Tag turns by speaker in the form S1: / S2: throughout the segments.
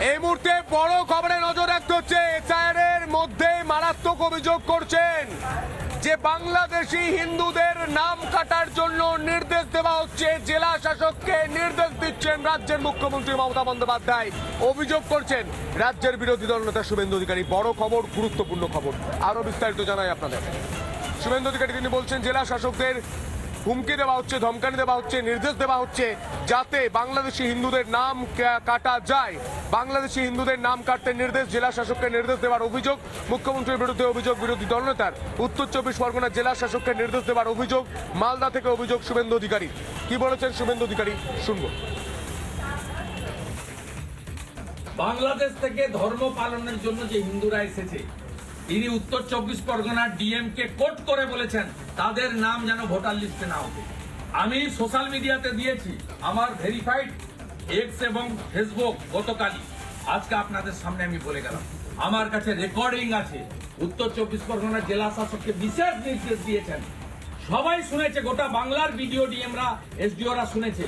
S1: এই মুহূর্তে বড় খবরে নজর রাখতে হচ্ছে। এসআইআর মধ্যে মারাত্মক অভিযোগ করছেন যে বাংলাদেশি হিন্দুদের নাম কাটার জন্য নির্দেশ দেওয়া হচ্ছে। জেলা শাসককে নির্দেশ দিচ্ছেন রাজ্যের মুখ্যমন্ত্রী মমতা বন্দ্যোপাধ্যায়। অভিযোগ করছেন রাজ্যের বিরোধী দলনেতা শুভেন্দু অধিকারী। বড় খবর, গুরুত্বপূর্ণ খবর, আরো বিস্তারিত জানাই আপনাদের। শুভেন্দু অধিকারী তিনি বলছেন জেলা শাসকদের হুমকি দেওয়া হচ্ছে, ধমকানি দেওয়া হচ্ছে, নির্দেশ দেওয়া হচ্ছে যাতে বাংলাদেশি হিন্দুদের নাম কাটা যায়। বাংলাদেশি হিন্দুদের নাম কাটতে নির্দেশ, জেলা শাসককে নির্দেশ দেওয়ার অভিযোগ। মুখ্যমন্ত্রীর বিরুদ্ধে অভিযোগ বিরোধী দলনেতার। উত্তর 24 পরগনা জেলা শাসককে নির্দেশ দেওয়ার অভিযোগ। মালদা থেকে অভিযোগ শুভেন্দু অধিকারী। কি বলেছেন শুভেন্দু অধিকারী শুনবো।
S2: বাংলাদেশ থেকে ধর্ম পালনের জন্য যে হিন্দুরা এসেছে, তিনি উত্তর 24 পরগনার ডিএম কে কোট করে বলেছেন তাদের নাম যেন ভোটার লিস্টে না ওঠে। আমি সোশ্যাল মিডিয়াতে দিয়েছি আমার ভেরিফাইড এক্স এবং ফেসবুক গতকালই। আজকে আপনাদের সামনে আমি বলে গেলাম, আমার কাছে রেকর্ডিং আছে। উত্তর 24 পরগনার জেলা শাসককে বিশেষ নির্দেশ দিয়েছেন, সবাই শুনেছে, গোটা বাংলার বিডিও ডিএমরা এসডিওরা শুনেছে,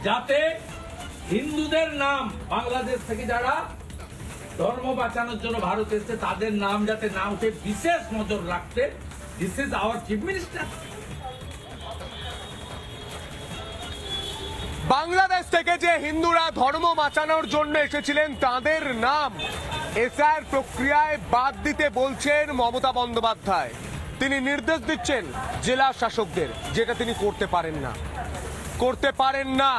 S2: যাতে হিন্দুদের নাম বাংলাদেশ থেকে যারা ধর্ম বাঁচানোর জন্য ভারত এসেছে তাদের নাম যাতে না উঠে বিশেষ নজর রাখতে। This is our chief minister.
S1: Bangladesh থেকে যে হিন্দুরা ধর্ম বাঁচানোর জন্য এসেছিলেন তাদের নাম এসআইআর প্রক্রিয়ায় বাদ দিতে বলছেন মমতা বন্দ্যোপাধ্যায়। তিনি নির্দেশ দিচ্ছেন জেলা শাসকদের, যেটা তিনি করতে পারেন না,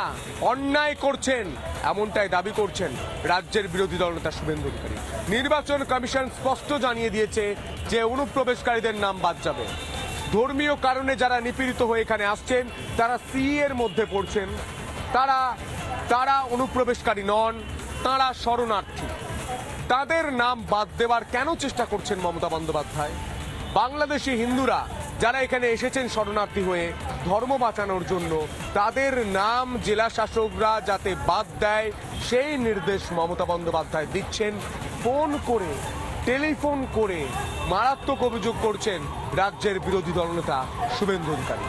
S1: অন্যায় করছেন, এমনটাই দাবি করছেন রাজ্যের বিরোধী দলনেতা শুভেন্দু অধিকারী। নির্বাচন কমিশন স্পষ্ট জানিয়ে দিয়েছে যে অনুপ্রবেশকারীদের নাম বাদ যাবে। ধর্মীয় কারণে যারা নিপীড়িত হয়ে এখানে আসছেন তারা সি এর মধ্যে পড়ছেন, তারা অনুপ্রবেশকারী নন, তারা শরণার্থী। তাদের নাম বাদ দেওয়ার কেন চেষ্টা করছেন মমতা বন্দ্যোপাধ্যায়? বাংলাদেশি হিন্দুরা যারা এখানে এসেছেন শরণার্থী হয়ে ধর্ম বাঁচানোর জন্য, তাদের নাম জেলা শাসকরা যাতে বাদ দেয় সেই নির্দেশ মমতা বন্দ্যোপাধ্যায় দিচ্ছেন। ফোন করে, টেলিফোন করে মারাত্মক অভিযোগ করছেন রাজ্যের বিরোধী দলনেতা শুভেন্দু অধিকারী।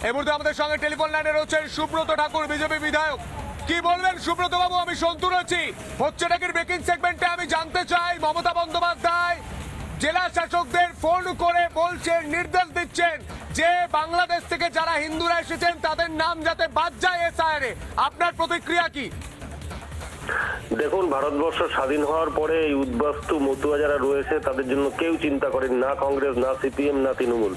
S1: এই মুহূর্তে আমাদের সঙ্গে টেলিফোন লাইনে রয়েছেন সুব্রত ঠাকুর, বিজেপি বিধায়ক। কি বলবেন সুব্রত বাবু? আমি সন্তু রয়েছি হচ্ছে নাকি ব্রেকিং সেগমেন্টে। আমি জানতে চাই, মমতা বন্দ্যোপাধ্যায় জেলা শাসকদের ফোন করে বলছেন, নির্দেশ দিচ্ছেন যে বাংলাদেশ থেকে যারা হিন্দুরা এসেছেন তাদের নাম যাতে বাদ যায় এসআইআর এ। আপনার প্রতিক্রিয়া কি?
S3: দেখুন, ভারতবর্ষ স্বাধীন হওয়ার পরে এই উদ্বাস্তু মতুয়া যারা রয়েছে তাদের জন্য কেউ চিন্তা করেন না, কংগ্রেস না সিপিএম না তৃণমূল।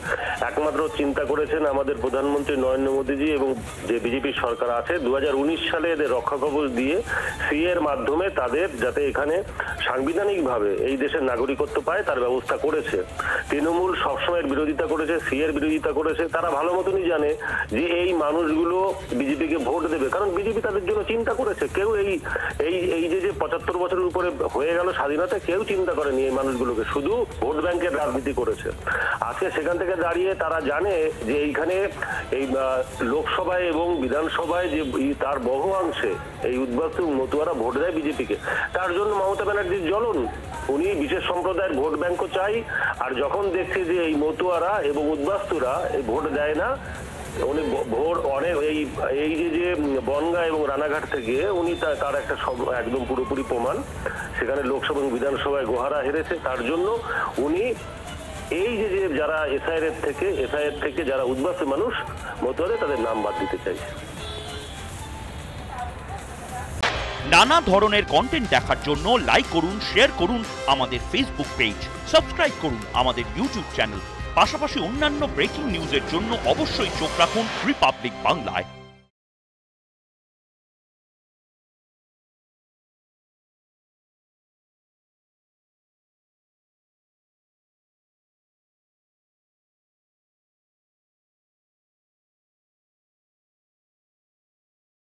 S3: একমাত্র চিন্তা করেছেন আমাদের প্রধানমন্ত্রী নরেন্দ্র মোদীজি এবং যে বিজেপি সরকার আছে। 2019 সালে এদের রক্ষা কবচ দিয়ে সি এর মাধ্যমে তাদের যাতে এখানে সাংবিধানিকভাবে এই দেশের নাগরিকত্ব পায় তার ব্যবস্থা করেছে। তৃণমূল সবসময় বিরোধিতা করেছে, সি এর বিরোধিতা করেছে। তারা ভালো মতনই জানে যে এই মানুষগুলো বিজেপিকে ভোট দেবে, কারণ বিজেপি তাদের জন্য চিন্তা করেছে। কেউ এই যে 75 বছরের উপরে হয়ে গেল স্বাধীনতা, কেউ চিন্তা করেনি এই মানুষগুলোকে, শুধু ভোট ব্যাংকের রাজনীতি করেছে। আজকে সেখান থেকে দাঁড়িয়ে তারা জানে যে এইখানে এই লোকসভায় এবং বিধানসভায় যে তার বহু অংশে এই উদ্বাস্তু মতুয়ারা ভোট দেয় বিজেপিকে। তার জন্য মমতা ব্যানার্জির জ্বলন, উনি বিশেষ সম্প্রদায়ের ভোট ব্যাংকও চাই। আর যখন দেখছে যে এই মতুয়ারা এবং উদ্বাস্তুরা এই ভোট দেয় না, উনি ভোট অনেক এই যে বনগাঁ এবং রানাঘাট থেকে উনি তার একটা একদম পুরোপুরি প্রমাণ, সেখানে লোকসভা এবং বিধানসভায় গোহারা হেরেছে। তার জন্য উনি এই যে যারা এসআইআর থেকে যারা উদ্বাস্তু মানুষ মতুয়ারে তাদের নাম বাদ দিতে চাইছে।
S4: নানা ধরনের কন্টেন্ট দেখার জন্য লাইক করুন, শেয়ার করুন আমাদের ফেসবুক পেজ, সাবস্ক্রাইব করুন আমাদের ইউটিউব চ্যানেল। পাশাপাশি অন্যান্য ব্রেকিং নিউজের জন্য অবশ্যই চোখ রাখুন রিপাবলিক বাংলায়।